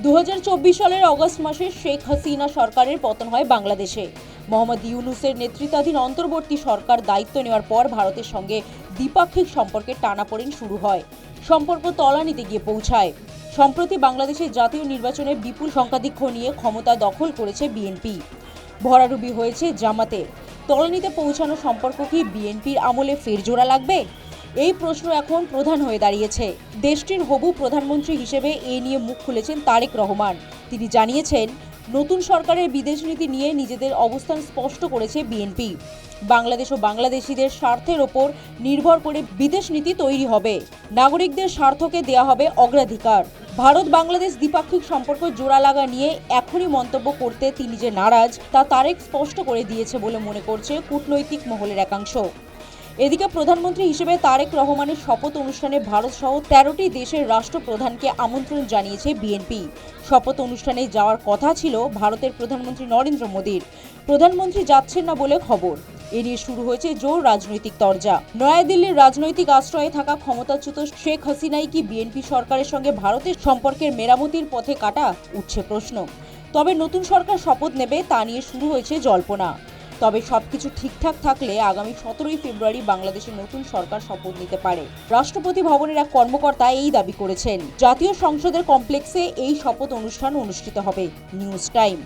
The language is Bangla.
2024 সালের অগস্ট মাসে শেখ হাসিনা সরকারের পতন হয় বাংলাদেশে। মোহাম্মদ ইউনূসের নেতৃত্বাধীন অন্তর্বর্তী সরকার দায়িত্ব নেওয়ার পর ভারতের সঙ্গে দ্বিপাক্ষিক সম্পর্কের টানাপোড়েন শুরু হয়। সম্পর্ক তলানিতে গিয়ে পৌঁছায়। সম্প্রতি বাংলাদেশে জাতীয় নির্বাচনে বিপুল সংখ্যাধিক্য নিয়ে ক্ষমতা দখল করেছে বিএনপি। ভরাডুবি হয়েছে জামাতে। তলানিতে পৌঁছানো সম্পর্ক কি বিএনপির আমলে ফের জোড়া লাগবে? এই প্রশ্ন এখন প্রধান হয়ে দাঁড়িয়েছে। দেশটির হবু প্রধানমন্ত্রী হিসেবে এ নিয়ে মুখ খুলেছেন তারেক রহমান। তিনি জানিয়েছেন, নতুন সরকারের বিদেশ নীতি নিয়ে নিজেদের অবস্থান স্পষ্ট করেছে বিএনপি। বাংলাদেশ ও বাংলাদেশিদের স্বার্থের ওপর নির্ভর করে বিদেশ নীতি তৈরি হবে। নাগরিকদের স্বার্থকে দেয়া হবে অগ্রাধিকার। ভারত বাংলাদেশ দ্বিপাক্ষিক সম্পর্ক জোড়া লাগা নিয়ে এখনই মন্তব্য করতে তিনি যে নারাজ তা তারেক স্পষ্ট করে দিয়েছে বলে মনে করছে কূটনৈতিক মহলের একাংশ। এদিকে প্রধানমন্ত্রী হিসেবে তারেক রহমানের শপথ অনুষ্ঠানে ভারত সহ 13টি দেশের রাষ্ট্রপ্রধানকে আমন্ত্রণ জানিয়েছে বিএনপি। শপথ অনুষ্ঠানে যাওয়ার কথা ছিল ভারতের প্রধানমন্ত্রী নরেন্দ্র মোদীর। প্রধানমন্ত্রী যাচ্ছেন না বলে খবর। এ নিয়ে শুরু হয়েছে জোর রাজনৈতিক তরজা। নয়াদিল্লির রাজনৈতিক আশ্রয়ে থাকা ক্ষমতাচ্যুত শেখ হাসিনাই কি বিএনপি সরকারের সঙ্গে ভারতের সম্পর্কের মেরামতির পথে কাটা, উঠছে প্রশ্ন। তবে নতুন সরকার শপথ নেবে তা নিয়ে শুরু হয়েছে জল্পনা। তবে সবকিছু ঠিকঠাক থাকলে আগামী 17 ফেব্রুয়ারি বাংলাদেশের নতুন সরকার শপথ নিতে পারে। রাষ্ট্রপতি ভবনের এক কর্মকর্তা এই দাবি করেছেন। জাতীয় সংসদের কমপ্লেক্সে এই শপথ অনুষ্ঠান অনুষ্ঠিত হবে। News time.